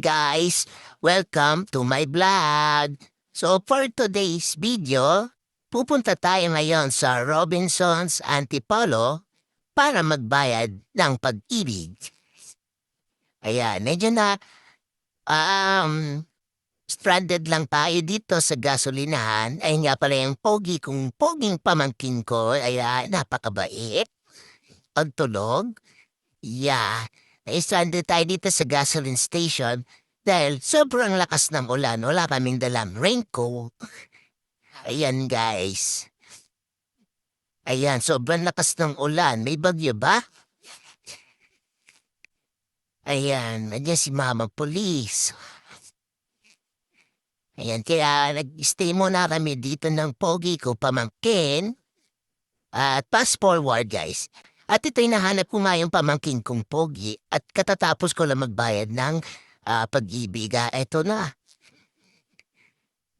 guys! Welcome to my vlog! So for today's video, pupunta tayo ngayon sa Robinson's Antipolo para magbayad ng pag-ibig. Ayan, medyo na stranded lang tayo dito sa gasolinahan. Ay nga pala yung poging pamangkin ko. Ayan, napakabait. Pagtulog. Yeah. Stranded tayo dito sa gasoline station dahil sobrang lakas ng ulan. Wala kaming dalang raincoat. Ayan, guys. Ayan, sobrang lakas ng ulan. May bagyo ba? Ayan, nandiyan si Mama Police. Ayan, kaya nag-stay muna kami dito ng pogi ko pamangkin. At fast forward, guys. At ito'y nahanap ko nga yung pamangkin kong pogi at katatapos ko lang magbayad ng pag-ibig. Eto na.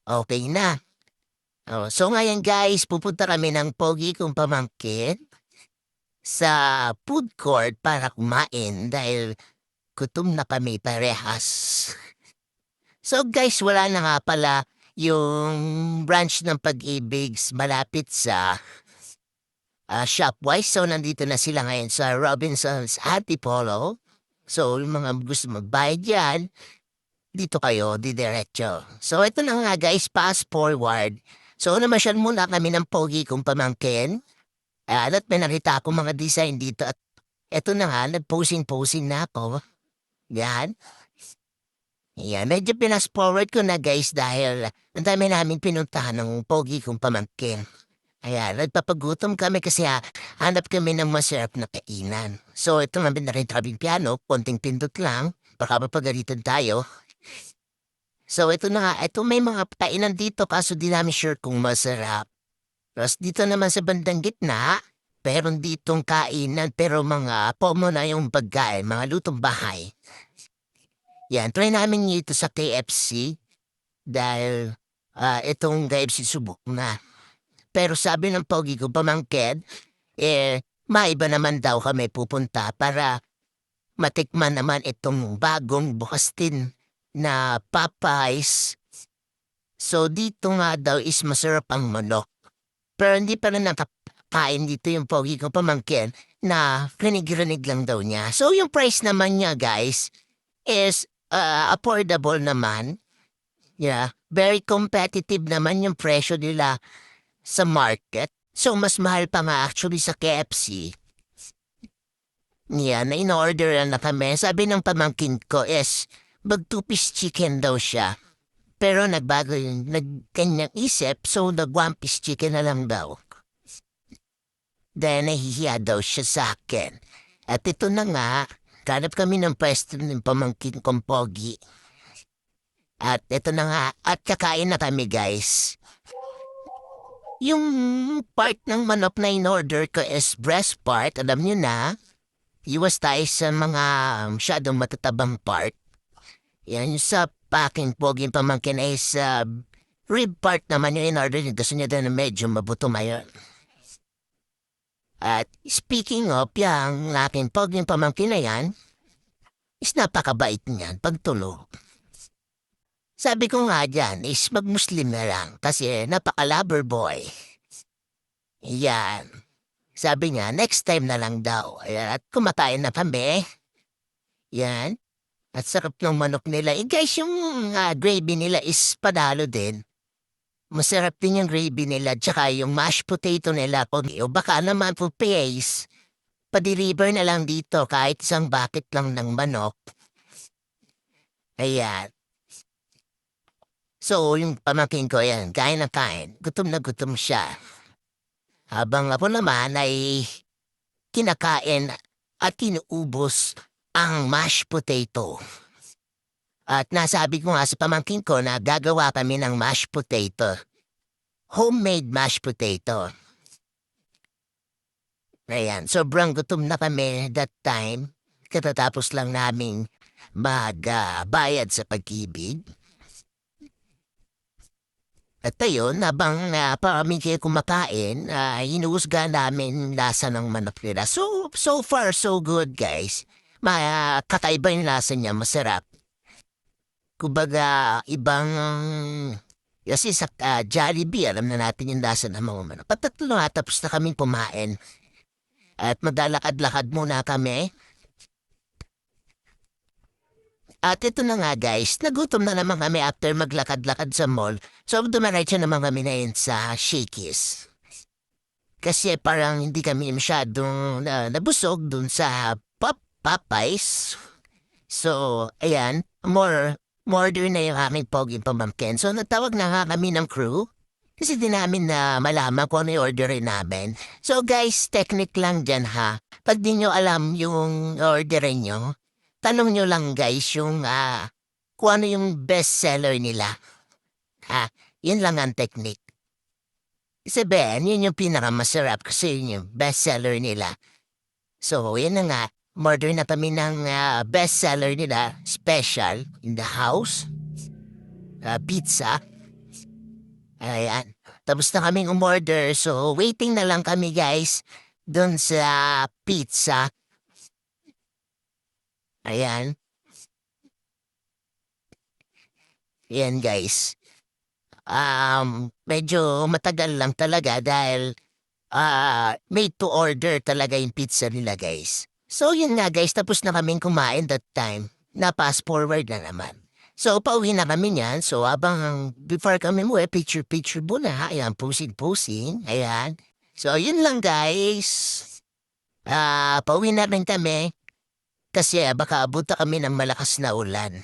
Okay na. So ngayon, guys, pupunta kami ng pogi kong pamangkin sa food court para kumain dahil gutom na kami parehas. So guys, wala na nga pala yung branch ng pag-ibig malapit sa Shopwise. So nandito na sila ngayon sa Robinson's Antipolo. So yung mga gusto magbayad yan, dito kayo, didiretso. So ito na nga guys, fast forward. So namasyal muna kami ng pogi kong pamangkin. At may nakita akong mga design dito at ito na nga, nag-posing na ako. Yan. Yan, medyo pinas forward ko na guys dahil ang dami namin pinuntahan ng pogi kong pamangkin. Ayan, nagpapagutom kami kasi hanap kami ng masarap na kainan. So ito namin na rin tabing piano, konting pindot lang, baka mapagalitan tayo. So ito na nga, ito may mga kainan dito kaso di namin sure kung masarap. Tapos dito naman sa bandang gitna, meron ditong kainan pero mga pomo na yung pagkain, mga lutong bahay. Yan, try namin ito sa KFC dahil itong KFC subok na. Pero sabi ng pogi ko pamangkin, maiba naman daw kami pupunta para matikman naman itong bagong bukas din na Popeyes. So dito nga daw is masarap ang manok. Pero hindi pa rin nakakain dito yung pogi ko pamangkin na rinig-rinig lang daw niya. So yung price naman niya guys is affordable naman. Yeah, very competitive naman yung presyo nila sa market. So, mas mahal pa nga actually sa KFC. Yan, in-order na kami. Sabi ng pamangkin ko is, mag 2-piece chicken daw siya. Pero nagbago yung kanyang isip, so nag 1-piece chicken na lang daw. Dahil nahihiya daw siya sa akin. At ito na nga, hanap kami ng pwesto ng pamangkin kong pogi. At ito na nga, at kakain na kami guys. Yung part ng manok na in-order ko is breast part, alam nyo na. Iwas tayo sa mga masyadong matatabang part. Yan yung sa aking poging pamangkin ay sa rib part naman yung in-order niya. Gusto niya din na medyo mabuto mayon. At speaking of, yung aking poging pamangkin na yan, is napakabait niyan pagtulog. Sabi ko nga dyan is mag-Muslim na lang kasi napaka-lover boy. Yan. Sabi niya, next time na lang daw. Ayan, at kumakain na kami. Yan. At sarap ng manok nila. Guys, yung gravy nila is padalo din. Masarap din yung gravy nila. Tsaka yung mashed potato nila. O baka naman po pace. Pa-deliver na lang dito kahit isang bucket lang ng manok. Ayan. So, yung pamangkin ko yan, kain na kain. Gutom na gutom siya. Habang ako naman ay kinakain at kinuubos ang mashed potato. At nasabi ko nga sa pamangkin ko na gagawa kami ng mashed potato. Homemade mashed potato. Ayan, sobrang gutom na kami that time. Katatapos lang naming magbayad sa pag-ibig. At ayun, habang parami kayo kumakain, hinuhusga namin lasa ng manok nila. So far, so good, guys. Kakaiba yung lasa niya, masarap. kumbaga ibang kasi sa Jollibee, alam na natin yung lasa ng mga manok. Patatlo na tapos na kaming kumain. At maglalakad-lakad muna kami. At ito na nga guys, nagutom na naman kami after maglakad-lakad sa mall. So dumiretso naman kami na yun sa Shakey's. Kasi parang hindi kami masyadong nabusog dun sa Popeyes. So, ayan, more na yung aming poging pamangkin. So, natawag na nga kami ng crew. Kasi di namin na malaman kung ano yung orderin namin. So guys, technique lang dyan ha. Pag di nyo alam yung orderin nyo, tanong nyo lang guys yung kung ano yung best seller nila. Ha, yun lang ang technique. Kasi Ben, yun yung pinakamasarap kasi yun yung best seller nila. So, yun na nga. Order na kami ng best seller nila, special, in the house. Pizza. Ayan. Tapos na kaming umorder. So, waiting na lang kami guys dun sa pizza. Ayan. Ayan guys. Medyo matagal lang talaga dahil made to order talaga yung pizza nila guys. So yun nga guys, tapos na kaming kumain that time. Na fast forward na naman. So pauwi na kami niyan. So abang before kami mo picture-picture muna. Ayan, posing-posing. Ayan. So yun lang guys. Pauwi na rin kami. Kasi baka abuta kami ng malakas na ulan.